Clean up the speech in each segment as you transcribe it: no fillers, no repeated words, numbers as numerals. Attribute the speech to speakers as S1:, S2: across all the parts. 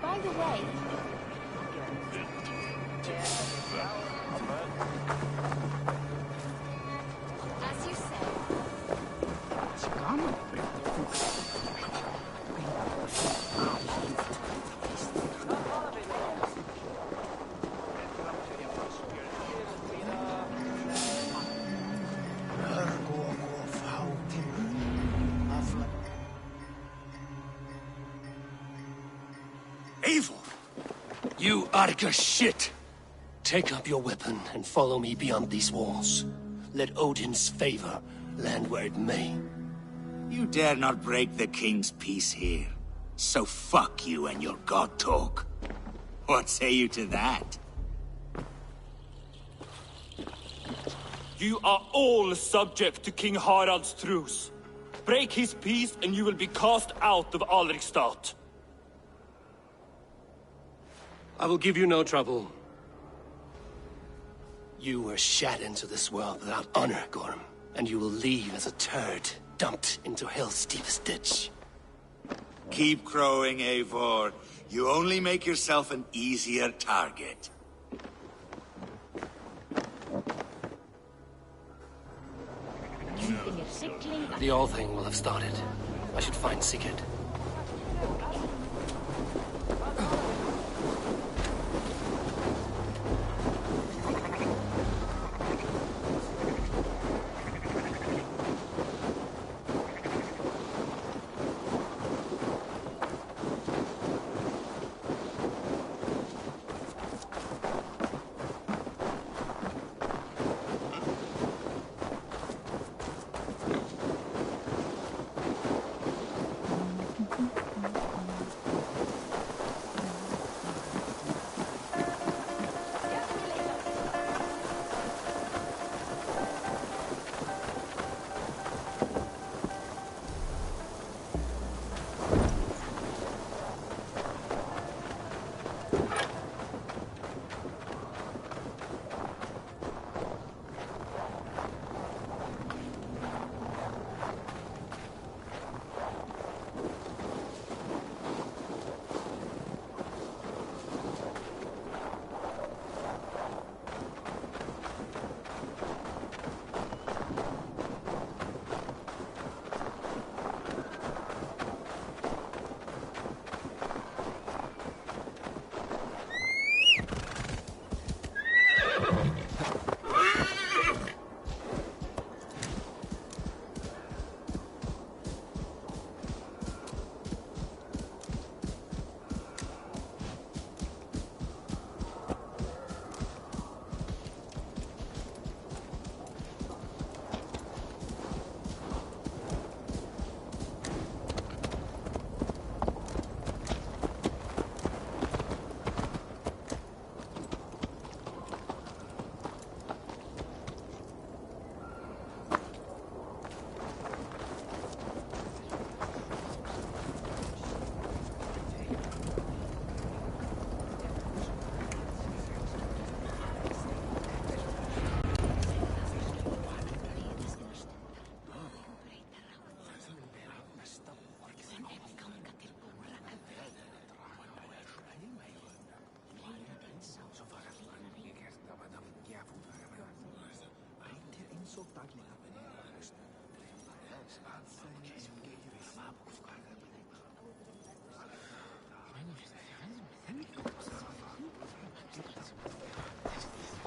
S1: By the way, as you said.
S2: Evil! You Attica shit! Take up your weapon and follow me beyond these walls. Let Odin's favor land where it may.
S3: You dare not break the king's peace here. So fuck you and your god talk. What say you to that?
S4: You are all subject to King Harald's truce. Break his peace and you will be cast out of Alrikstad.
S2: I will give you no trouble. You were shat into this world without honor, Gorm, and you will leave as a turd dumped into hell's deepest ditch.
S3: Keep crowing, Eivor. You only make yourself an easier target.
S2: The All Thing will have started. I should find Sigurd.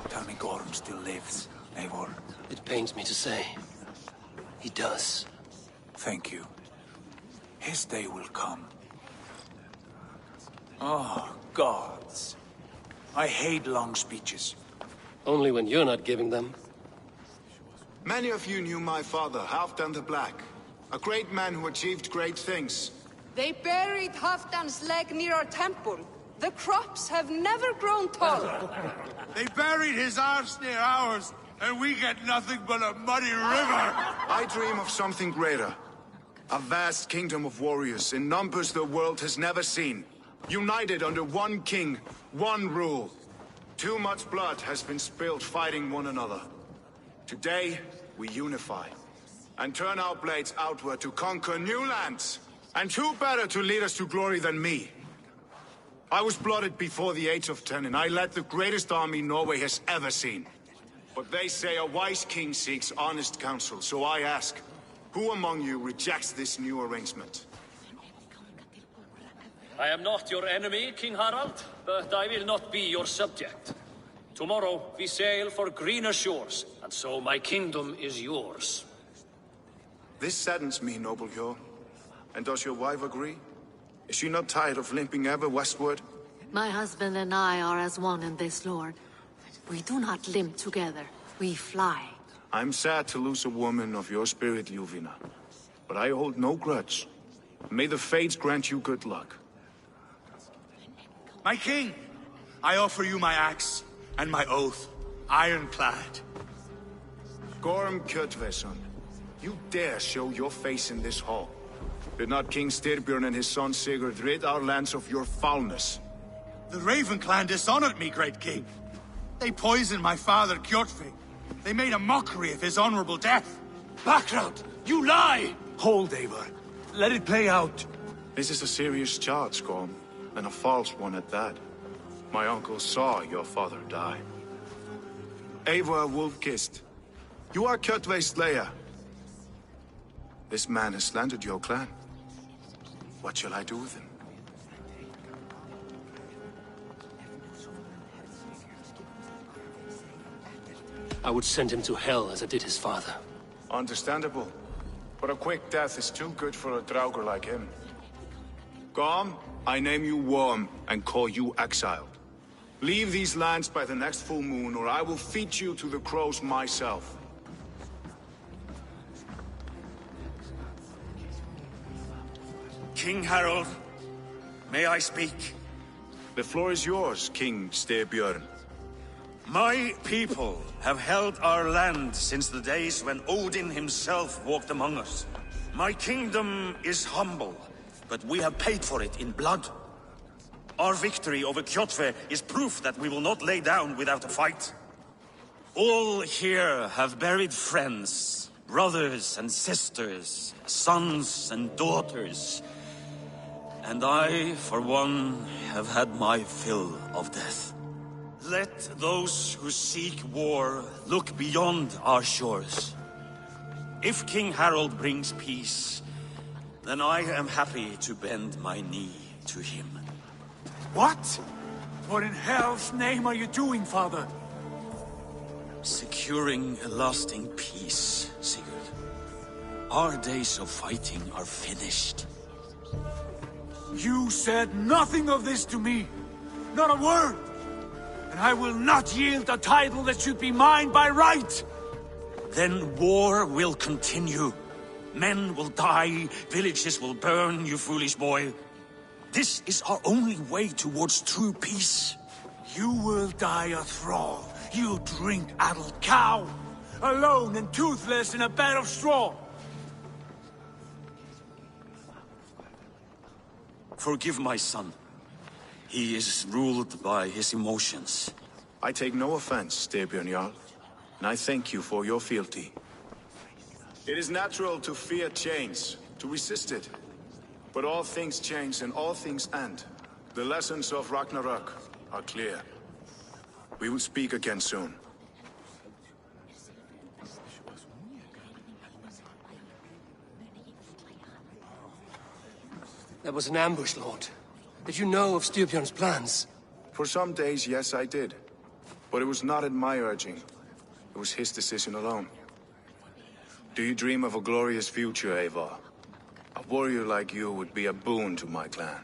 S3: Tell me Gorm still lives, Eivor.
S2: It pains me to say. He does.
S3: Thank you. His day will come. Oh, gods. I hate long speeches.
S2: Only when you're not giving them.
S5: Many of you knew my father, Halfdan the Black. A great man who achieved great things. They buried Halfdan's leg near our temple. The crops have never grown taller.
S6: They buried his arse near ours, and we get nothing but a muddy river!
S7: I dream of something greater. A vast kingdom of warriors in numbers the world has never seen. United under one king, one rule. Too much blood has been spilled fighting one another. Today, we unify. And turn our blades outward to conquer new lands. And who better to lead us to glory than me? I was blooded before the age of 10, and I led the greatest army Norway has ever seen. But they say a wise king seeks honest counsel, so I ask, who among you rejects this new arrangement?
S8: I am not your enemy, King Harald, but I will not be your subject. Tomorrow we sail for greener shores, and so my kingdom is yours.
S7: This saddens me, noble Jarl. And does your wife agree? Is she not tired of limping ever westward?
S9: My husband and I are as one in this, Lord. We do not limp together. We fly.
S7: I'm sad to lose a woman of your spirit, Ljuvina. But I hold no grudge. May the fates grant you good luck.
S6: My king, I offer you my axe and my oath, ironclad.
S7: Gorm Kjotveson, you dare show your face in this hall. Did not King Styrbjörn and his son Sigurd rid our lands of your foulness?
S6: The Raven clan dishonored me, great king. They poisoned my father, Kjotve. They made a mockery of his honorable death.
S2: Background! You lie! Hold, Eivor. Let it play out.
S7: This is a serious charge, Gorm, and a false one at that. My uncle saw your father die. Eivor Wolf-Kissed, you are Kjotve's slayer. This man has slandered your clan. What shall I do with him?
S2: I would send him to hell as I did his father.
S7: Understandable. But a quick death is too good for a Draugr like him. Gorm, I name you Worm and call you exiled. Leave these lands by the next full moon, or I will feed you to the crows myself.
S6: King Harald, may I speak?
S7: The floor is yours, King Styrbjörn.
S10: My people have held our land since the days when Odin himself walked among us. My kingdom is humble, but we have paid for it in blood. Our victory over Kjotve is proof that we will not lay down without a fight. All here have buried friends, brothers and sisters, sons and daughters. And I, for one, have had my fill of death. Let those who seek war look beyond our shores. If King Harald brings peace, then I am happy to bend my knee to him.
S2: What? What in hell's name are you doing, father?
S10: Securing a lasting peace, Sigurd. Our days of fighting are finished.
S2: You said nothing of this to me. Not a word. And I will not yield a title that should be mine by right.
S10: Then war will continue. Men will die, villages will burn, you foolish boy. This is our only way towards true peace.
S2: You will die a thrall. You drink-addled cow. Alone and toothless in a bed of straw.
S10: Forgive my son. He is ruled by his emotions.
S7: I take no offense, Styrbjörn Jarl, and I thank you for your fealty. It is natural to fear change, to resist it. But all things change and all things end. The lessons of Ragnarok are clear. We will speak again soon.
S2: That was an ambush, Lord. Did you know of Styrbjörn's plans?
S7: For some days, yes, I did. But it was not at my urging. It was his decision alone. Do you dream of a glorious future, Eivor? A warrior like you would be a boon to my clan.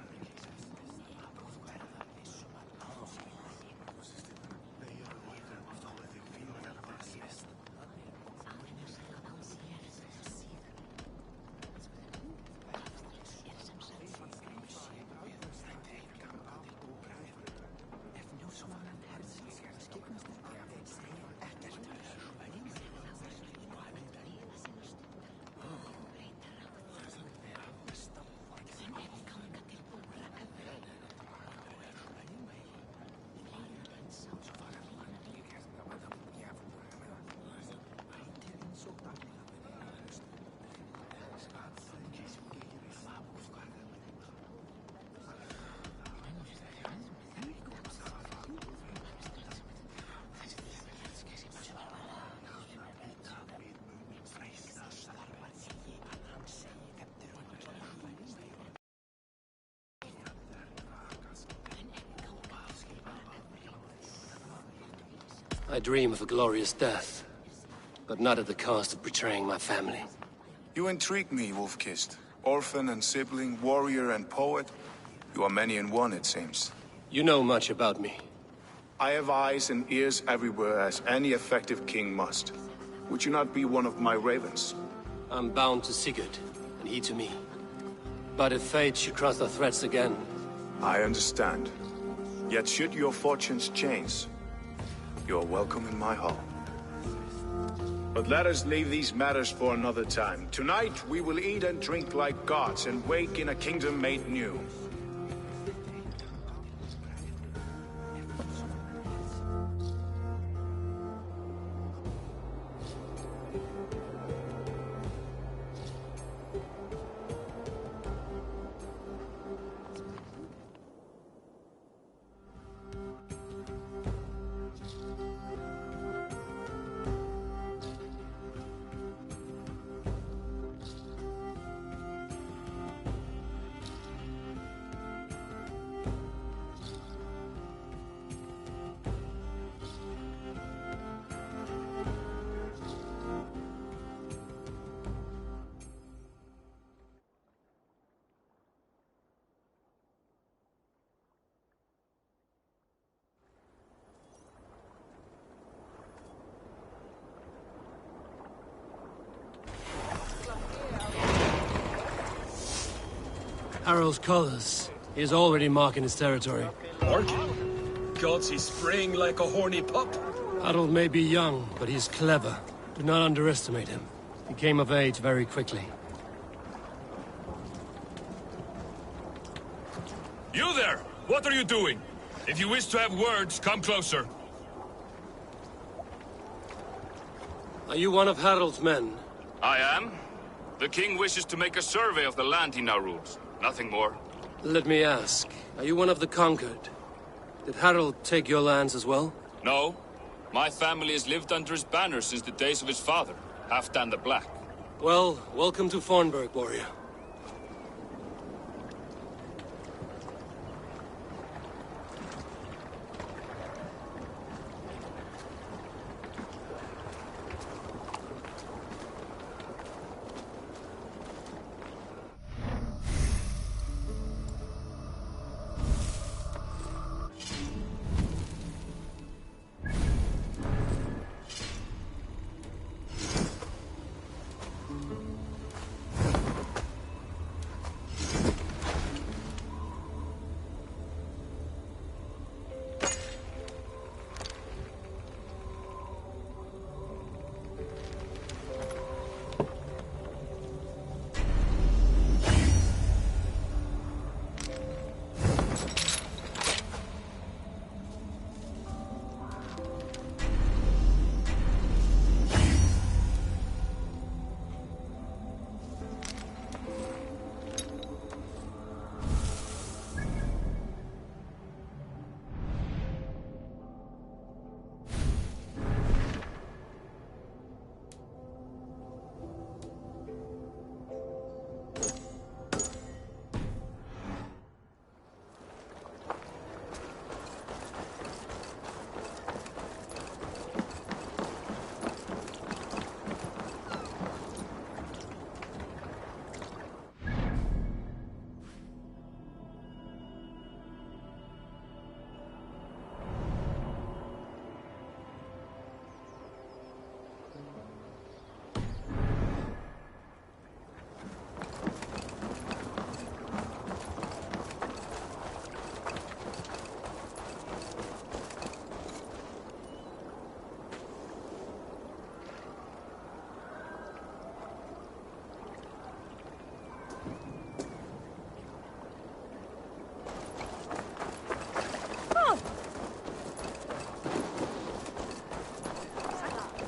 S2: I dream of a glorious death, but not at the cost of betraying my family.
S7: You intrigue me, Wolf-Kissed. Orphan and sibling, warrior and poet. You are many in one, it seems.
S2: You know much about me.
S7: I have eyes and ears everywhere, as any effective king must. Would you not be one of my ravens?
S2: I'm bound to Sigurd, and he to me. But if fate should cross our threads again...
S7: I understand. Yet should your fortunes change, you're welcome in my hall. But let us leave these matters for another time. Tonight, we will eat and drink like gods and wake in a kingdom made new.
S2: Harald's colors. He is already marking his territory.
S11: Marking? Gods, he's spraying like a horny pup.
S2: Harald may be young, but he's clever. Do not underestimate him. He came of age very quickly.
S11: You there! What are you doing? If you wish to have words, come closer.
S2: Are you one of Harald's men?
S12: I am. The king wishes to make a survey of the land he now rules. Nothing more.
S2: Let me ask, are you one of the conquered? Did Harald take your lands as well?
S12: No. My family has lived under his banner since the days of his father, Halfdan the Black.
S2: Well, welcome to Fornburg, warrior.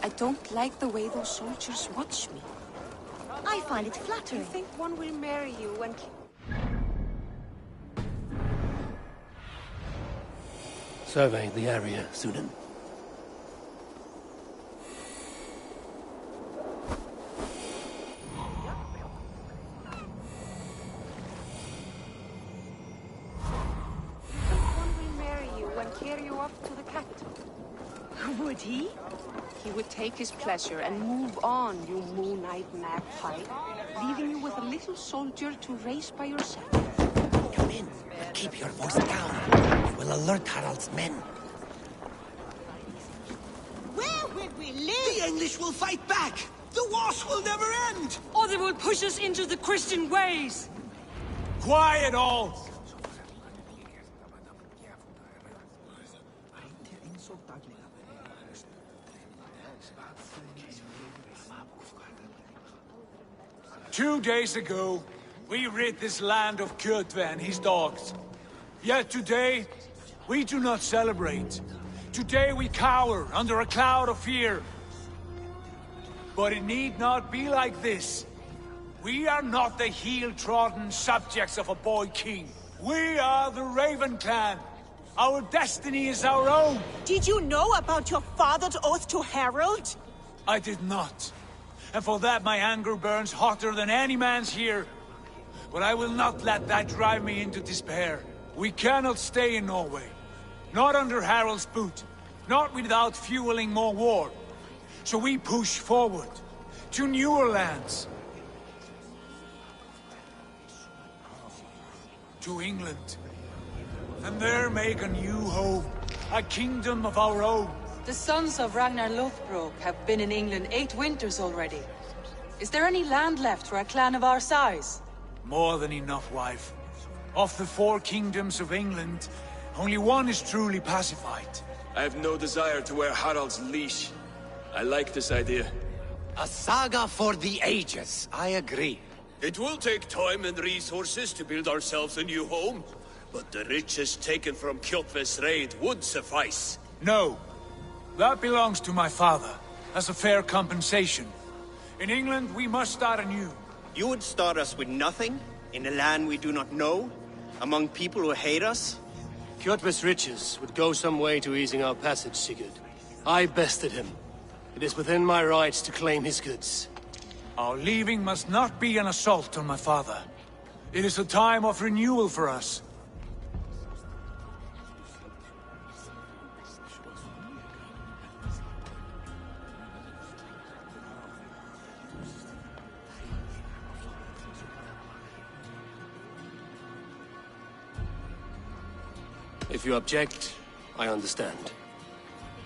S5: I don't like the way those soldiers watch me.
S1: I find it flattering.
S5: You think one will marry you when...
S2: Surveying the area, Sunan.
S5: One will marry you and carry you off to the capital.
S1: Would
S5: he? He would take his pleasure and move on, you moon-eyed magpie, leaving you with a little soldier to raise by yourself.
S2: Come in, but keep your voice down. You will alert Harald's men.
S1: Where will we live?
S2: The English will fight back! The wars will never end!
S13: Or they will push us into the Christian ways!
S6: Quiet all! Two days ago, we rid this land of Kjotve and his dogs. Yet today, we do not celebrate. Today we cower under a cloud of fear. But it need not be like this. We are not the heel-trodden subjects of a boy king. We are the Raven clan. Our destiny is our own.
S1: Did you know about your father's oath to Harald?
S6: I did not. And for that my anger burns hotter than any man's here. But I will not let that drive me into despair. We cannot stay in Norway. Not under Harald's boot. Not without fueling more war. So we push forward. To newer lands. To England. And there make a new home. A kingdom of our own.
S13: The sons of Ragnar Lothbrok have been in England 8 winters already. Is there any land left for a clan of our size?
S6: More than enough, wife. Of the 4 kingdoms of England, only one is truly pacified.
S14: I have no desire to wear Harald's leash. I like this idea.
S2: A saga for the ages, I agree.
S15: It will take time and resources to build ourselves a new home, but the riches taken from Kjotve's raid would suffice.
S6: No. That belongs to my father, as a fair compensation. In England, we must start anew.
S16: You would start us with nothing? In a land we do not know? Among people who hate us?
S2: Kjotve's riches would go some way to easing our passage, Sigurd. I bested him. It is within my rights to claim his goods.
S6: Our leaving must not be an assault on my father. It is a time of renewal for us.
S2: If you object, I understand.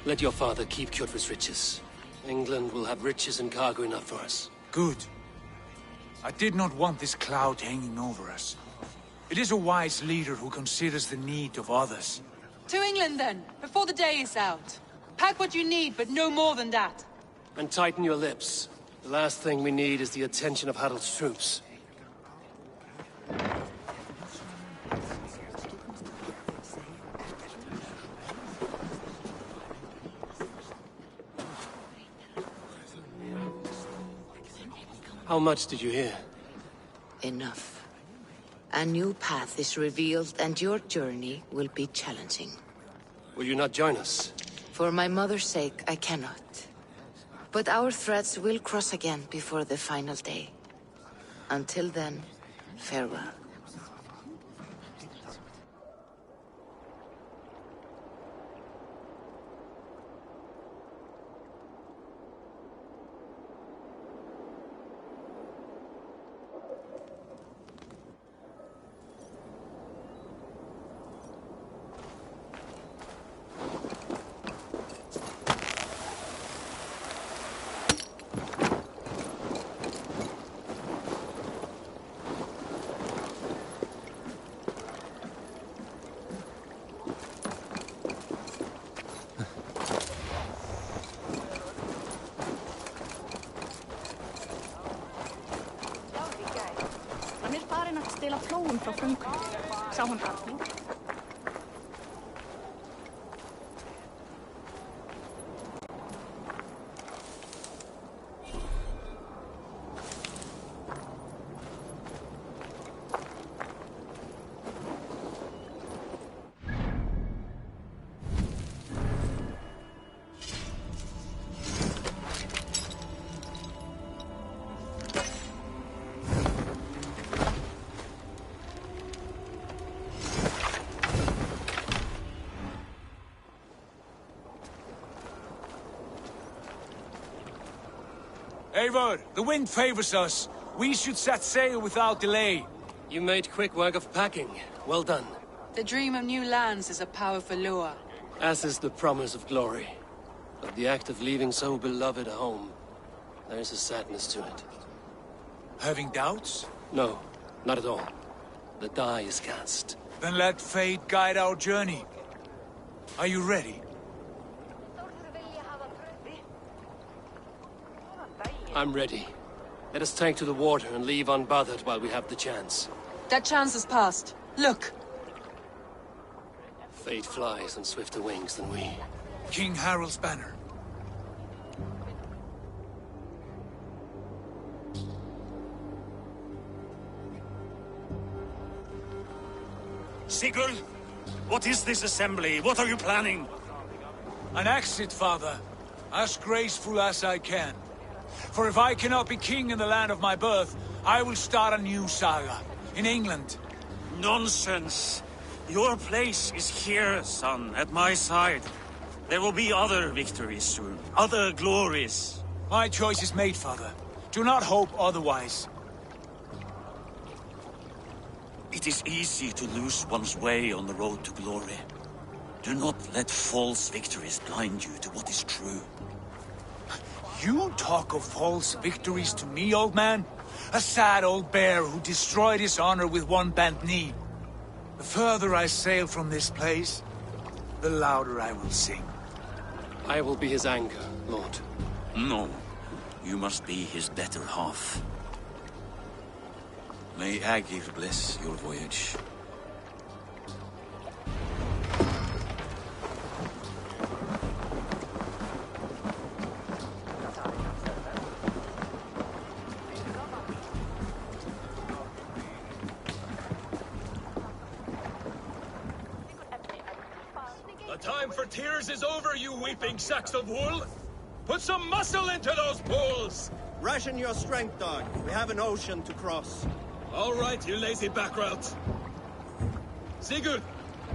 S2: Let your father keep Kjotve's riches. England will have riches and cargo enough for us.
S6: Good. I did not want this cloud hanging over us. It is a wise leader who considers the need of others.
S13: To England then, before the day is out. Pack what you need, but no more than that.
S2: And tighten your lips. The last thing we need is the attention of Harald's troops. How much did you hear?
S17: Enough. A new path is revealed, and your journey will be challenging.
S2: Will you not join us?
S17: For my mother's sake, I cannot. But our threads will cross again before the final day. Until then, farewell.
S1: Stela plóum frá föngunum. Sá hann Arnur?
S6: Eivor, the wind favors us. We should set sail without delay.
S2: You made quick work of packing. Well done.
S13: The dream of new lands is a powerful lure.
S2: As is the promise of glory. But the act of leaving so beloved a home, there is a sadness to it.
S6: Having doubts?
S2: No, not at all. The die is cast.
S6: Then let fate guide our journey. Are you ready?
S2: I'm ready. Let us take to the water and leave unbothered while we have the chance.
S13: That chance has passed. Look!
S2: Fate flies on swifter wings than we.
S6: King Harald's banner.
S10: Sigurd, what is this assembly? What are you planning?
S6: An exit, father. As graceful as I can. For if I cannot be king in the land of my birth, I will start a new saga. In England.
S10: Nonsense. Your place is here, son, at my side. There will be other victories soon. Other glories.
S6: My choice is made, father. Do not hope otherwise.
S10: It is easy to lose one's way on the road to glory. Do not let false victories blind you to what is true.
S6: You talk of false victories to me, old man? A sad old bear who destroyed his honor with one bent knee. The further I sail from this place, the louder I will sing.
S2: I will be his anchor, Lord.
S10: No. You must be his better half. May Agir bless your voyage.
S11: The time for tears is over, you weeping sacks of wool! Put some muscle into those bulls!
S16: Ration your strength, dog. We have an ocean to cross.
S11: All right, you lazy backrout. Sigurd,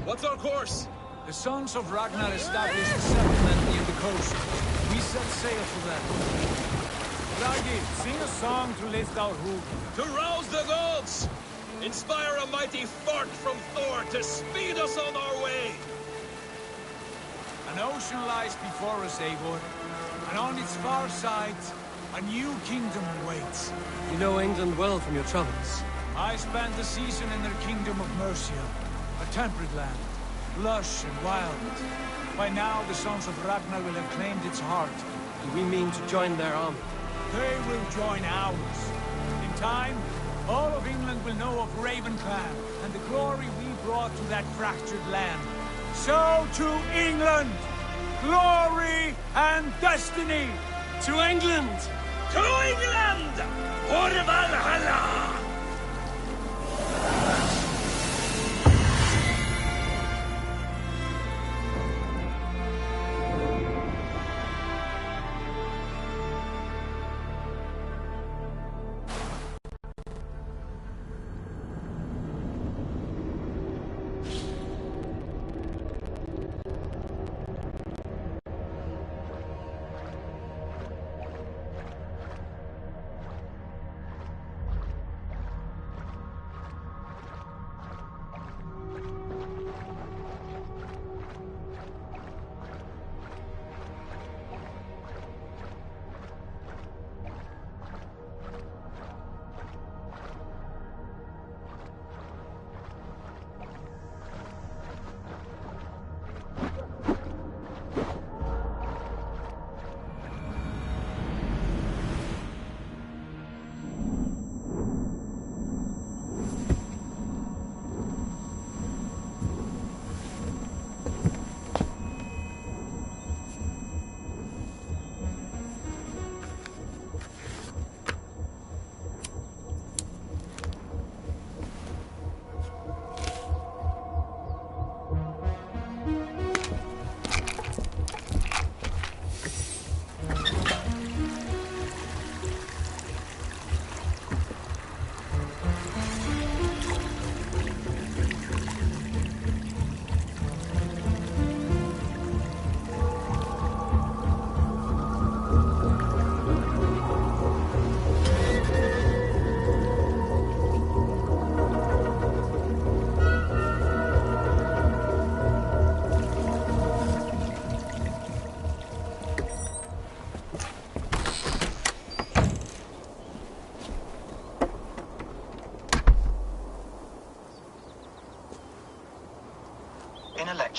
S11: what's our course?
S6: The sons of Ragnar established a settlement near the coast. We set sail for them. Ragi, sing a song to lift our hoof.
S11: To rouse the gods! Inspire a mighty fart from Thor to speed us on our way!
S6: An ocean lies before us, Eivor. And on its far side, a new kingdom awaits.
S2: You know England well from your travels.
S6: I spent a season in their kingdom of Mercia, a temperate land, lush and wild. By now, the sons of Ragnar will have claimed its heart.
S2: Do we mean to join their army?
S6: They will join ours. In time, all of England will know of Raven Clan and the glory we brought to that fractured land. So to England! Glory and destiny!
S2: To England!
S11: To England! For Valhalla!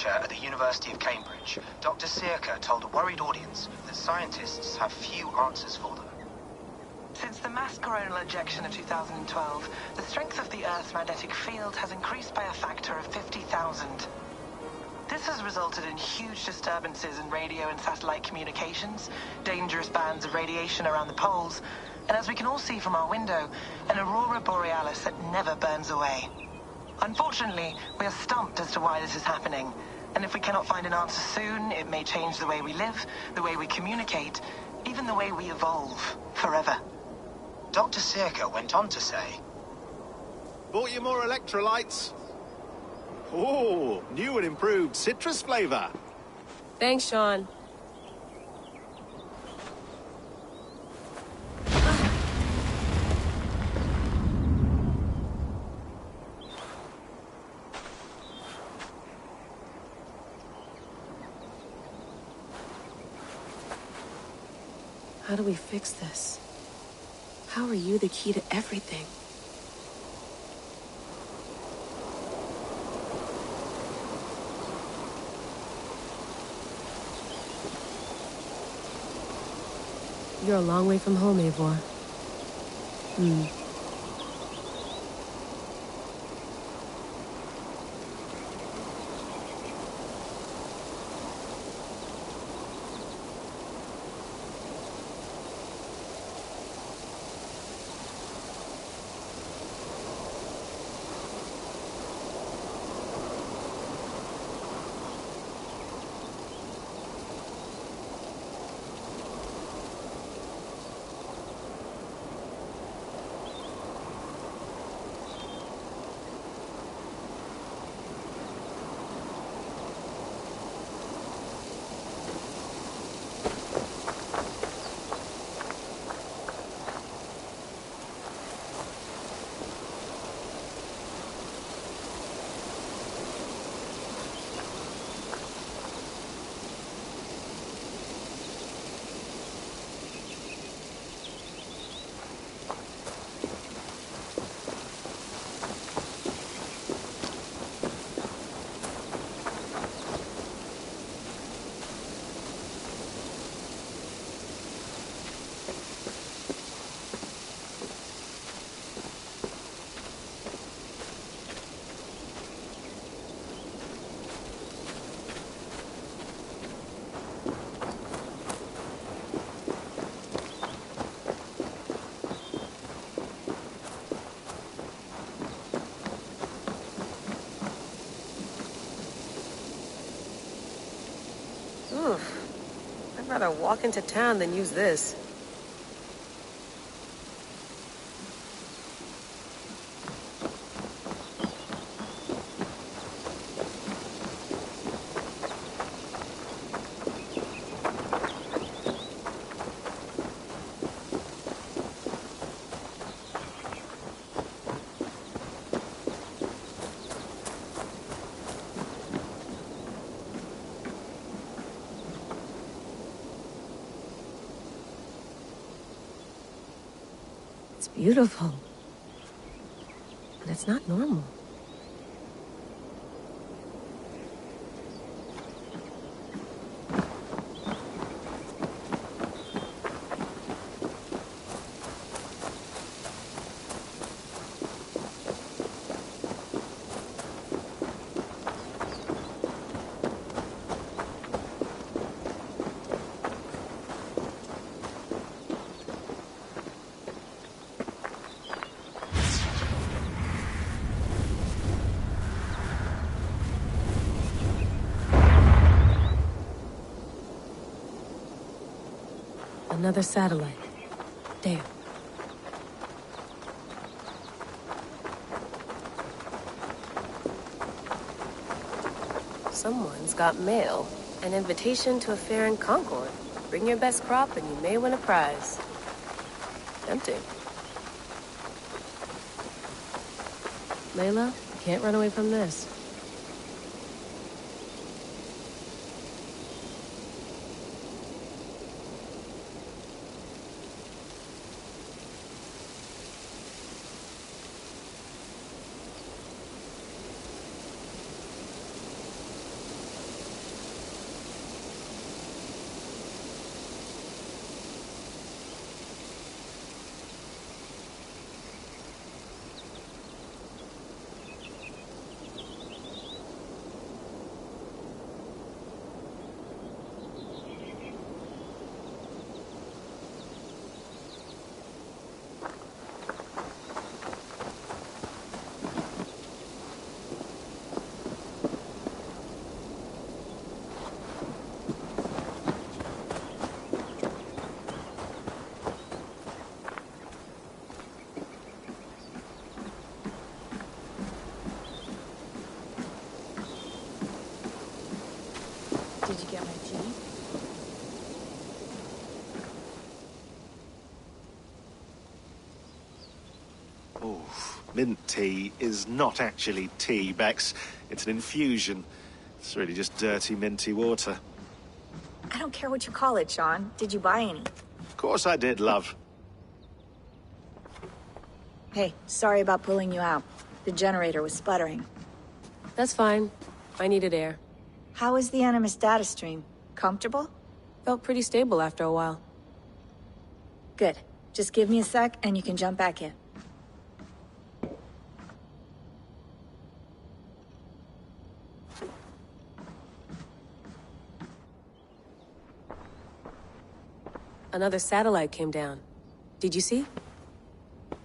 S18: researcher at the University of Cambridge, Dr. Circa told a worried audience that scientists have few answers for them.
S19: Since the mass coronal ejection of 2012, the strength of the Earth's magnetic field has increased by a factor of 50,000. This has resulted in huge disturbances in radio and satellite communications, dangerous bands of radiation around the poles, and as we can all see from our window, an aurora borealis that never burns away. Unfortunately, we are stumped as to why this is happening, and if we cannot find an answer soon, it may change the way we live, the way we communicate, even the way we evolve, forever.
S18: Dr. Circa went on to say,
S20: "Bought you more electrolytes? Oh, new and improved citrus flavor."
S21: Thanks, Sean. How do we fix this? How are you the key to everything? You're a long way from home, Eivor. I'd rather walk into town than use this. It's beautiful. But it's not normal. Another satellite. Damn. Someone's got mail. An invitation to a fair in Concord. Bring your best crop and you may win a prize. Tempting. Layla, you can't run away from this.
S20: Oh, mint tea is not actually tea, Bex. It's an infusion. It's really just dirty, minty water.
S4: I don't care what you call it, Sean. Did you buy any?
S20: Of course I did, love.
S4: Hey, sorry about pulling you out. The generator was sputtering.
S21: That's fine. I needed air.
S4: How is the Animus data stream? Comfortable?
S21: Felt pretty stable after a while.
S4: Good. Just give me a sec and you can jump back in.
S21: Another satellite came down. Did you see?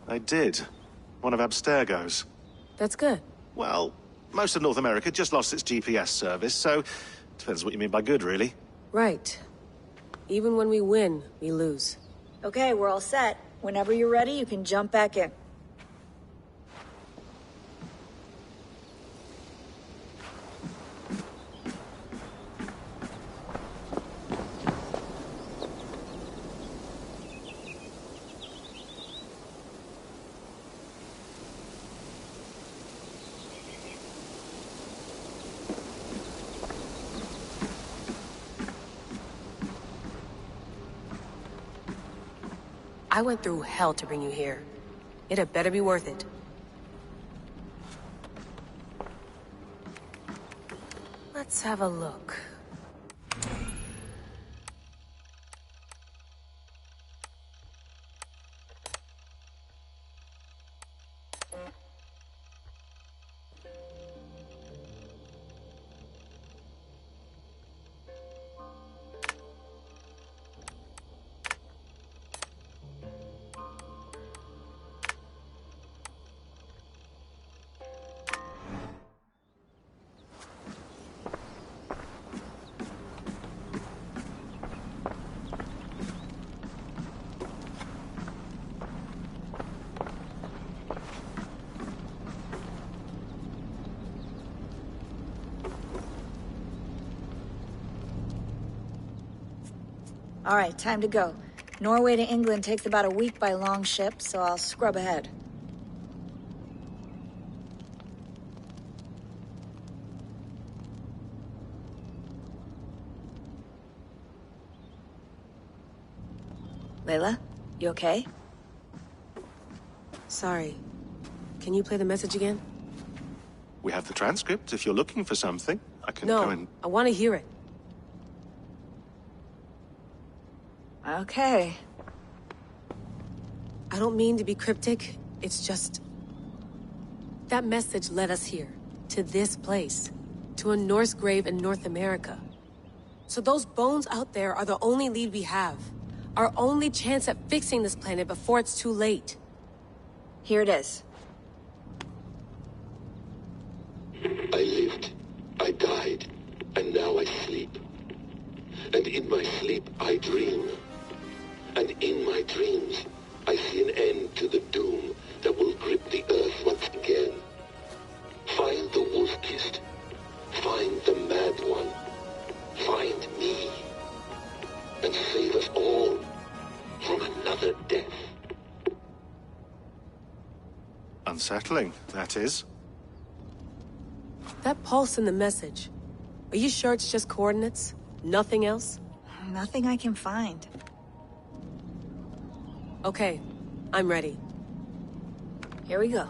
S20: I did. One of Abstergo's.
S21: That's good.
S20: Well, most of North America just lost its GPS service, so depends what you mean by good, really.
S21: Right. Even when we win, we lose.
S4: Okay, we're all set. Whenever you're ready, you can jump back in.
S21: I went through hell to bring you here. It had better be worth it. Let's have a look.
S4: All right, time to go. Norway to England takes about a week by long ship, so I'll scrub ahead. Layla, you okay?
S21: Sorry. Can you play the message again?
S20: We have the transcript. If you're looking for something, I can
S21: No,
S20: go and...
S21: I want to hear it.
S4: Okay.
S21: I don't mean to be cryptic. It's just... that message led us here. To this place. To a Norse grave in North America. So those bones out there are the only lead we have. Our only chance at fixing this planet before it's too late.
S4: Here it is.
S22: I lived, I died, and now I sleep. And in my sleep I dream. And in my dreams, I see an end to the doom that will grip the earth once again. Find the wolf-kissed. Find the mad one. Find me. And save us all from another death.
S20: Unsettling, that is.
S21: That pulse in the message. Are you sure it's just coordinates? Nothing else?
S4: Nothing I can find.
S21: Okay, I'm ready.
S4: Here we go.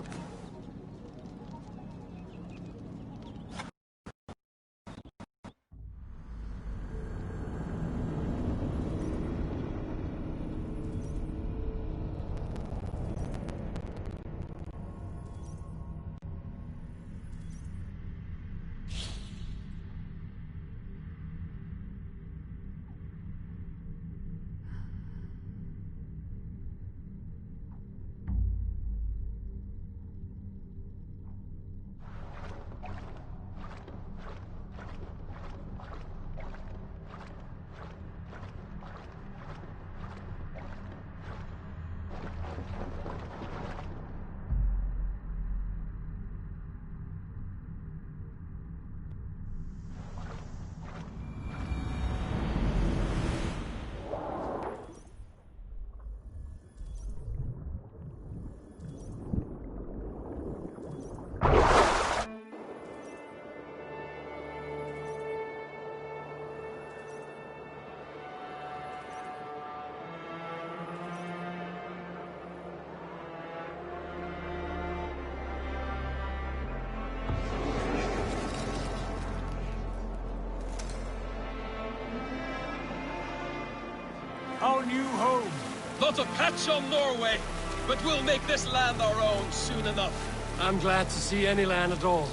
S11: thought a patch on Norway, but we'll make this land our own soon enough.
S2: I'm glad to see any land at all.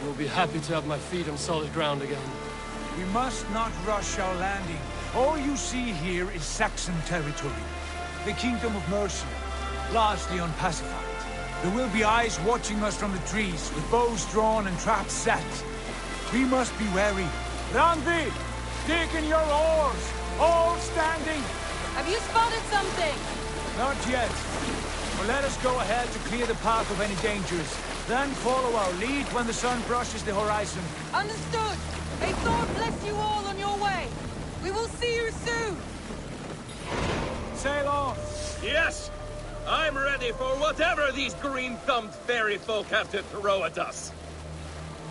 S2: We'll be happy to have my feet on solid ground again.
S6: We must not rush our landing. All you see here is Saxon territory. The Kingdom of Mercia, largely unpacified. There will be eyes watching us from the trees, with bows drawn and traps set. We must be wary. Randi! Dig in your oars! All standing!
S13: Have you spotted something?
S6: Not yet. But let us go ahead to clear the path of any dangers. Then follow our lead when the sun brushes the horizon.
S13: Understood! May Thor bless you all on your way! We will see you soon!
S6: Sail on!
S11: Yes! I'm ready for whatever these green-thumbed fairy folk have to throw at us.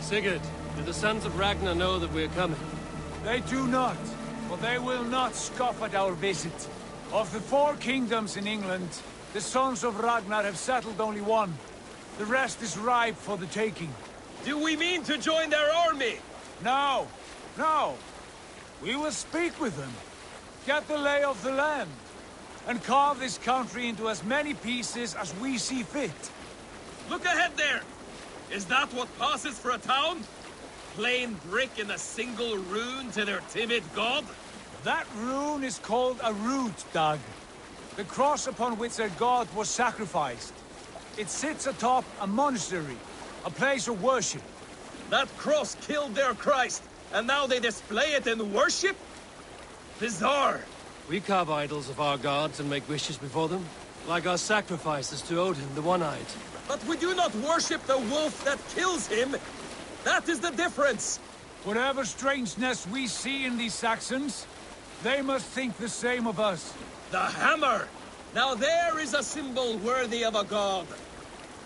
S2: Sigurd, do the sons of Ragnar know that we're coming?
S6: They do not, but they will not scoff at our visit. Of the 4 kingdoms in England, the sons of Ragnar have settled only one. The rest is ripe for the taking.
S11: Do we mean to join their army?
S6: No, no. We will speak with them, get the lay of the land, and carve this country into as many pieces as we see fit.
S11: Look ahead there! Is that what passes for a town? Plain brick in a single rune to their timid god?
S6: That rune is called a root, Dag. The cross upon which their god was sacrificed. It sits atop a monastery, a place of worship.
S11: That cross killed their Christ, and now they display it in worship? Bizarre.
S2: We carve idols of our gods and make wishes before them, like our sacrifices to Odin, the One-Eyed.
S11: But we do not worship the wolf that kills him. That is the difference.
S6: Whatever strangeness we see in these Saxons, they must think the same of us.
S11: The hammer! Now there is a symbol worthy of a god.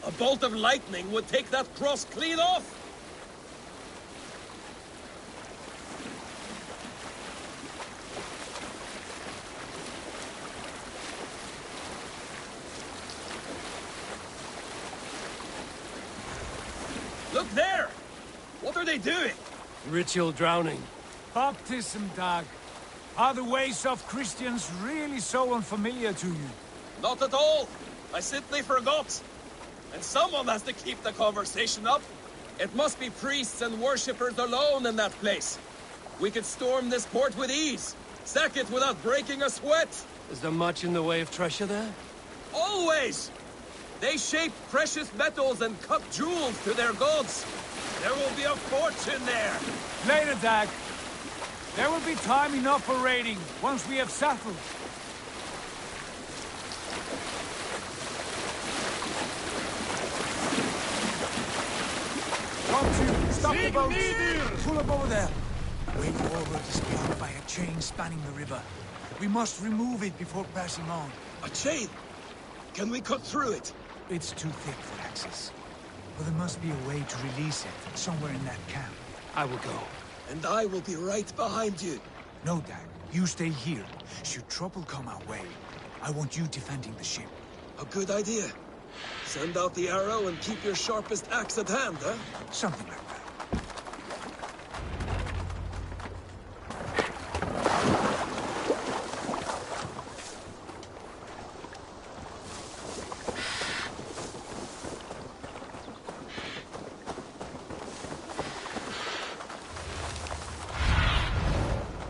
S11: A bolt of lightning would take that cross clean off. Look there! What are they doing?
S2: Ritual drowning.
S6: Baptism, Dag. Are the ways of Christians really so unfamiliar to you?
S11: Not at all. I simply forgot. And someone has to keep the conversation up. It must be priests and worshippers alone in that place. We could storm this port with ease. Sack it without breaking a sweat.
S2: Is there much in the way of treasure there?
S11: Always! They shape precious metals and cut jewels to their gods. There will be a fortune there.
S6: Later, Dag. There will be time enough for raiding, once we have settled. One, 2, stop the boats! Pull up over there. Way forward is blocked by a chain spanning the river. We must remove it before passing on.
S11: A chain? Can we cut through it?
S6: It's too thick for access. But there must be a way to release it, somewhere in that camp.
S2: I will go.
S11: And I will be right behind you.
S6: No, Dag. You stay here. Should trouble come our way, I want you defending the ship.
S11: A good idea. Send out the arrow and keep your sharpest axe at hand, huh?
S6: Something like that.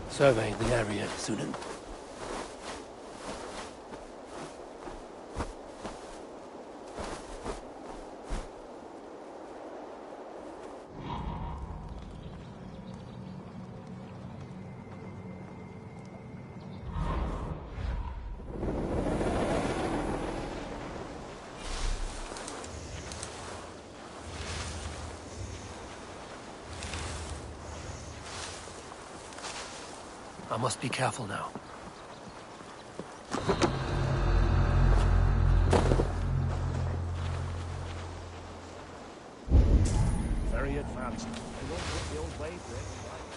S2: Survey the area, Sunan. I must be careful now.
S20: Very advanced. They won't put the old wave break right.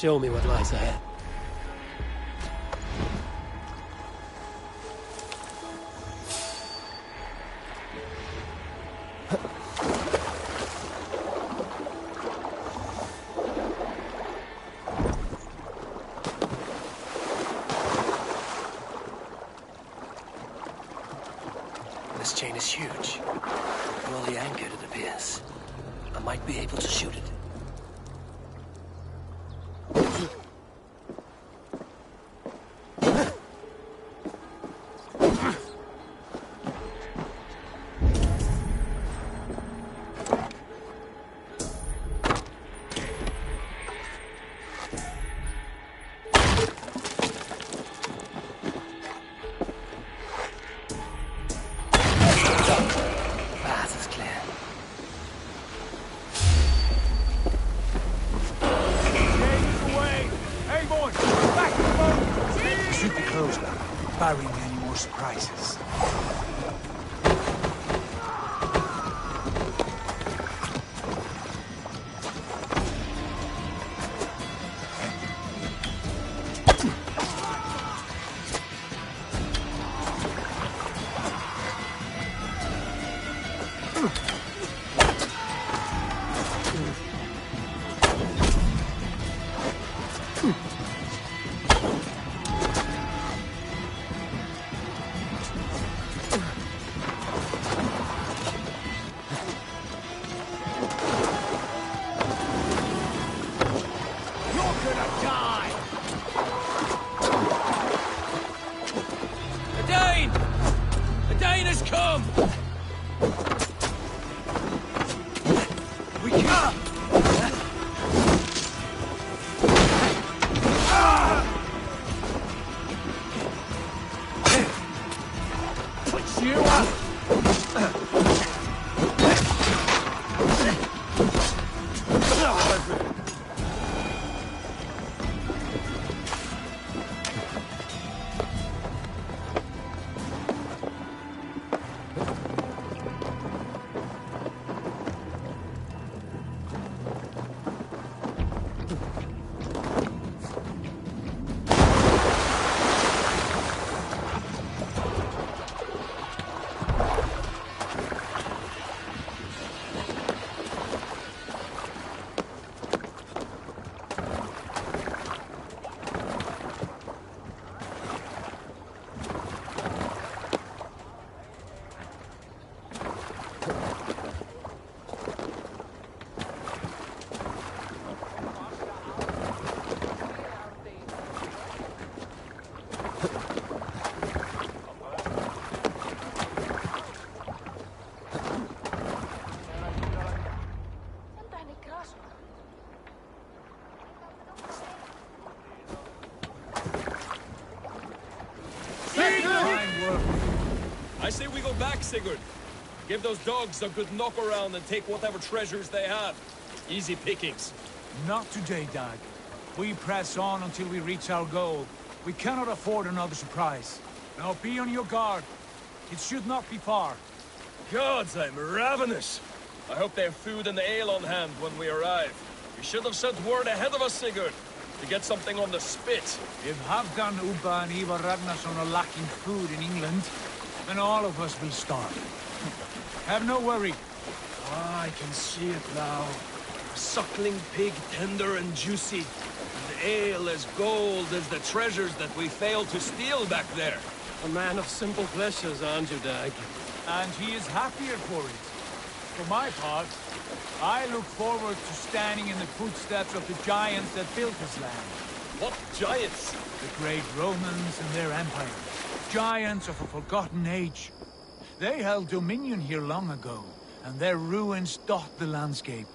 S2: Show me what lies ahead. This chain is huge. Well, the anchor, it appears. I might be able to shoot it.
S6: Barring any more surprises.
S11: I say we go back, Sigurd. Give those dogs a good knock around and take whatever treasures they have. Easy pickings.
S6: Not today, Dag. We press on until we reach our goal. We cannot afford another surprise. Now be on your guard. It should not be far.
S11: Gods, I'm ravenous. I hope they have food and ale on hand when we arrive. You should have sent word ahead of us, Sigurd, to get something on the spit.
S6: If Halfdan, Ubba and Ivar Ragnarsson are lacking food in England, then all of us will starve. Have no worry.
S11: Ah, I can see it now. A suckling pig, tender and juicy. And ale as gold as the treasures that we failed to steal back there.
S2: A man of simple pleasures, aren't you, Dag?
S6: And he is happier for it. For my part, I look forward to standing in the footsteps of the giants that built this land.
S11: What giants?
S6: The great Romans and their empire. Giants of a forgotten age. They held dominion here long ago, and their ruins dot the landscape.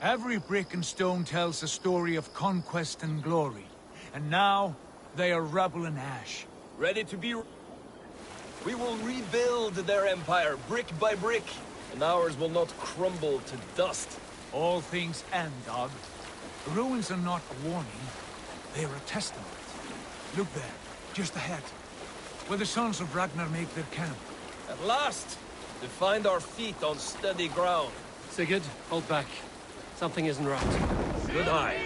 S6: Every brick and stone tells a story of conquest and glory. And now, they are rubble and ash.
S11: Ready to be... We will rebuild their empire, brick by brick, and ours will not crumble to dust.
S6: All things end, Dog. The ruins are not a warning, they are a testament. Look there, just ahead, where the sons of Ragnar make their camp.
S11: At last, to find our feet on steady ground.
S2: Sigurd, hold back. Something isn't right.
S11: Good eye.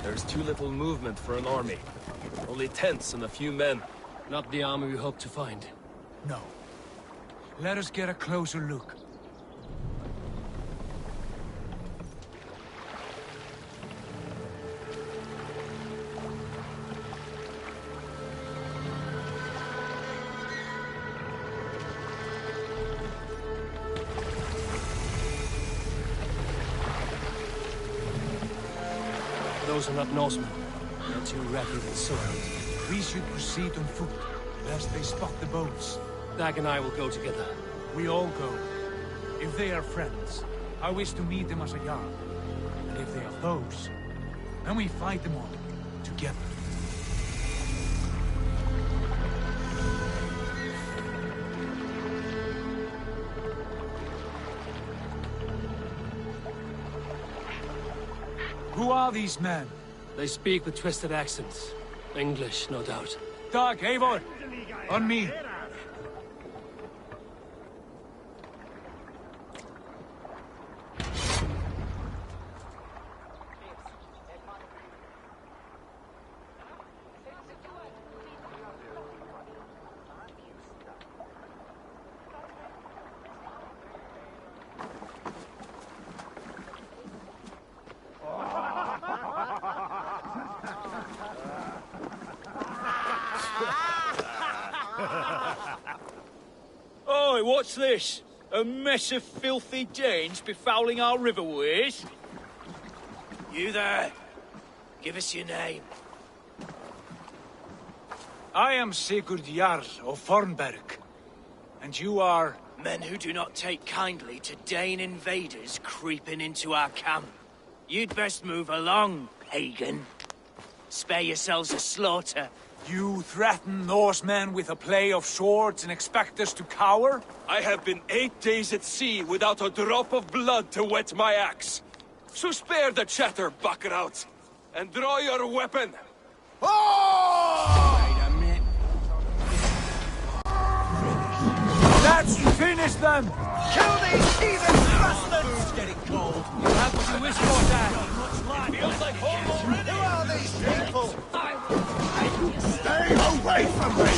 S11: There's too little movement for an army. Only tents and a few men.
S2: Not the army we hope to find.
S6: No. Let us get a closer look.
S2: Those are not Norsemen. They're too ragged and soiled.
S6: We should proceed on foot, lest they spot the boats.
S2: Dag and I will go together.
S6: We all go. If they are friends, I wish to meet them as a Jarl. And if they are foes, then we fight them all, together. Who are these men?
S2: They speak with twisted accents. English, no doubt.
S6: Dag, Eivor! On me!
S3: Oi, what's this? A mess of filthy Danes befouling our riverways?
S15: You there! Give us your name.
S6: I am Sigurd Jarl of Fornberg. And you are...
S15: Men who do not take kindly to Dane invaders creeping into our camp. You'd best move along, pagan. Spare yourselves a slaughter.
S6: You threaten Norsemen with a play of swords and expect us to cower?
S14: I have been 8 days at sea without a drop of blood to wet my axe. So spare the chatter, buckerout, and draw your weapon.
S6: Oh! Wait a minute. Let's finish them!
S15: Kill these heathen bastards! It's getting cold.
S6: You have what you wish for, Dad.
S15: It feels like home already. Who are these people?
S22: Stay away from me!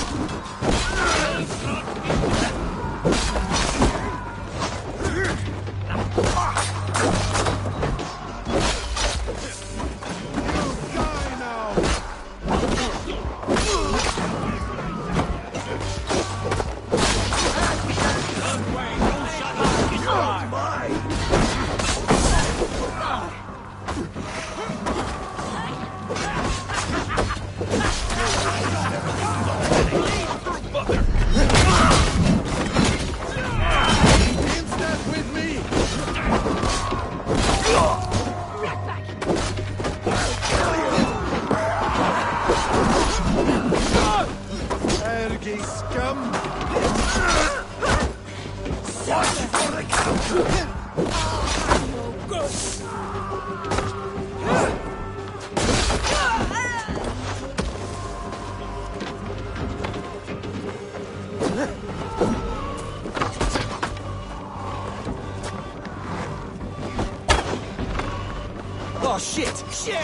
S15: Oh, shit! Shit!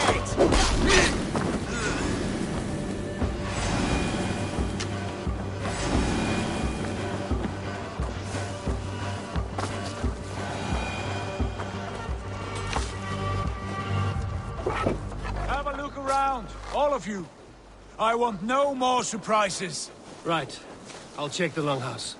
S6: Have a look around, all of you. I want no more surprises.
S2: Right. I'll check the longhouse.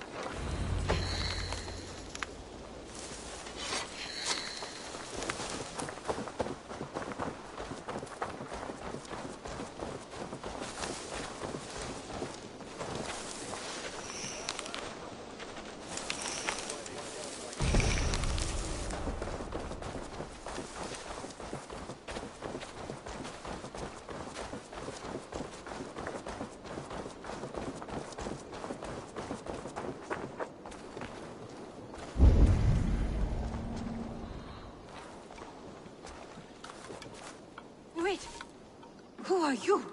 S8: Wait! Who are you?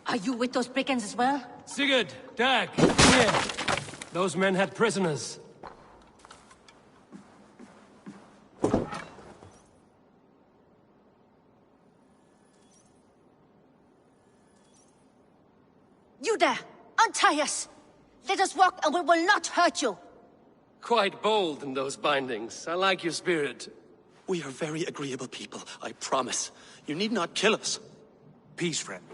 S8: Are you with those brigands as well?
S2: Sigurd! Dag! Here! Those men had prisoners.
S8: there! Untie us! Let us walk and we will not hurt you!
S2: Quite bold in those bindings. I like your spirit.
S7: We are very agreeable people, I promise. You need not kill us.
S6: Peace, friend.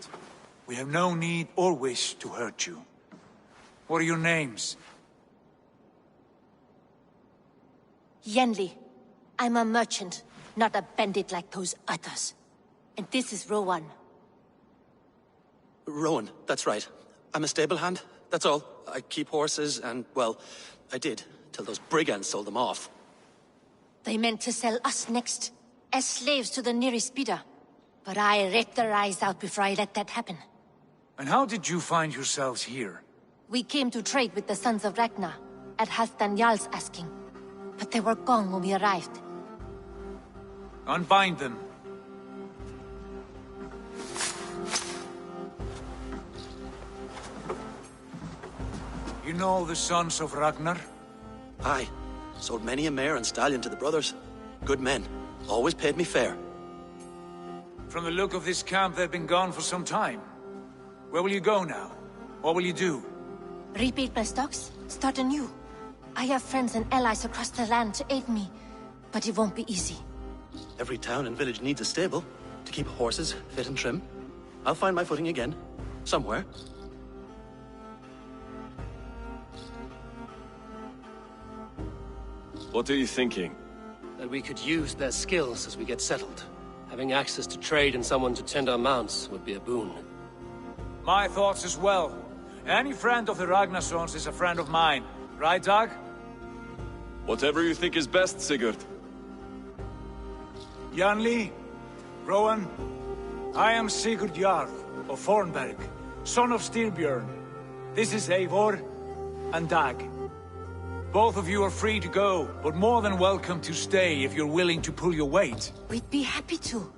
S6: We have no need or wish to hurt you. What are your names?
S8: Yenli. I'm a merchant, not a bandit like those others. And this is Rowan.
S7: Rowan, that's right. I'm a stable hand, that's all. I keep horses and, well, I did, till those brigands sold them off.
S8: They meant to sell us next, as slaves to the nearest bidder. But I ripped their eyes out before I let that happen.
S6: And how did you find yourselves here?
S8: We came to trade with the Sons of Ragnar, at Halfdan Jarl's asking. But they were gone when we arrived.
S6: Unbind them. You know the Sons of Ragnar?
S7: Aye. Sold many a mare and stallion to the brothers. Good men. Always paid me fair.
S6: From the look of this camp, they've been gone for some time. Where will you go now? What will you do?
S8: Rebuild my stocks, start anew. I have friends and allies across the land to aid me, but it won't be easy.
S7: Every town and village needs a stable to keep horses fit and trim. I'll find my footing again. Somewhere.
S14: What are you thinking?
S2: That we could use their skills as we get settled. Having access to trade and someone to tend our mounts would be a boon.
S6: My thoughts as well. Any friend of the Ragnarsons is a friend of mine. Right, Dag?
S14: Whatever you think is best, Sigurd.
S6: Janli, Rowan, I am Sigurd Jarl of Fornberg, son of Styrbjörn. This is Eivor and Dag. Both of you are free to go, but more than welcome to stay if you're willing to pull your weight.
S8: We'd be happy to,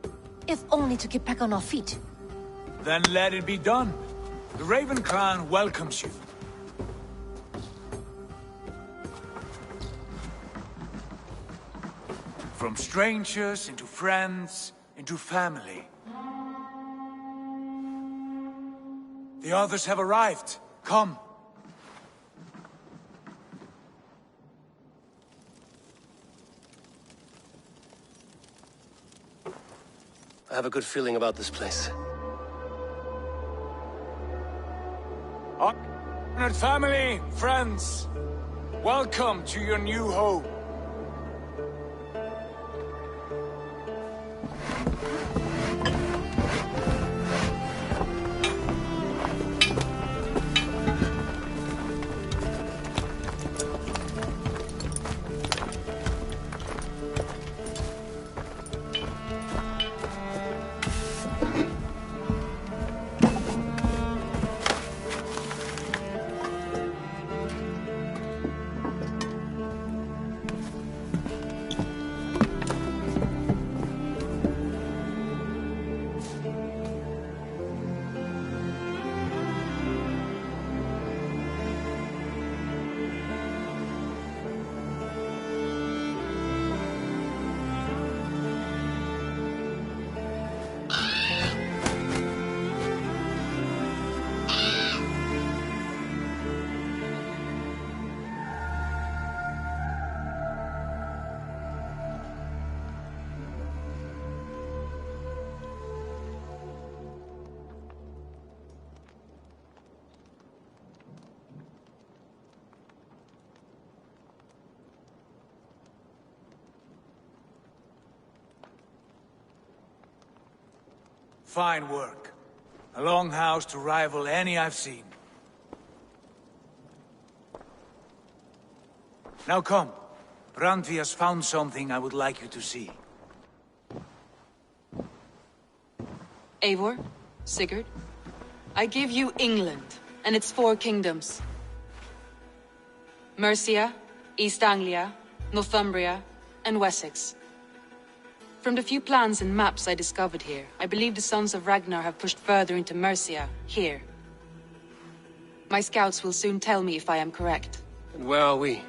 S8: if only to get back on our feet.
S6: Then let it be done. The Raven clan welcomes you. From strangers into friends, into family. The others have arrived. Come.
S2: I have a good feeling about this place.
S6: Honored family, friends, welcome to your new home. Fine work. A longhouse to rival any I've seen. Now come. Randvi has found something I would like you to see.
S13: Eivor, Sigurd, I give you England and its 4 kingdoms. Mercia, East Anglia, Northumbria, and Wessex. From the few plans and maps I discovered here, I believe the Sons of Ragnar have pushed further into Mercia, here. My scouts will soon tell me if I am correct.
S2: And where are we?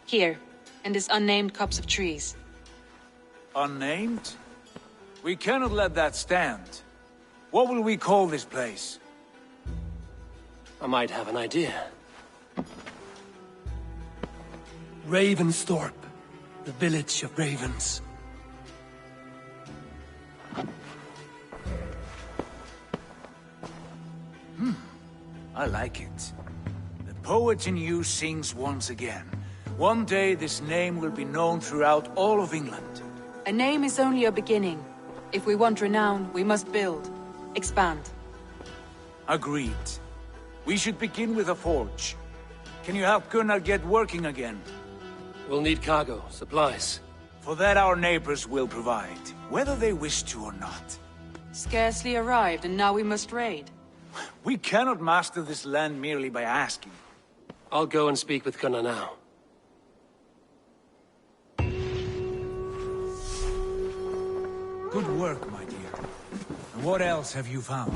S13: Here, in this unnamed copse of trees.
S6: Unnamed? We cannot let that stand. What will we call this place?
S2: I might have an idea. Ravensthorpe, the village of ravens.
S6: I like it. The poet in you sings once again. One day this name will be known throughout all of England.
S13: A name is only a beginning. If we want renown, we must build. Expand.
S6: Agreed. We should begin with a forge. Can you help Gunnar get working again?
S2: We'll need cargo, supplies.
S6: For that our neighbors will provide, whether they wish to or not.
S13: Scarcely arrived, and now we must raid.
S6: We cannot master this land merely by asking.
S2: I'll go and speak with Gunnar now.
S6: Good work, my dear. And what else have you found?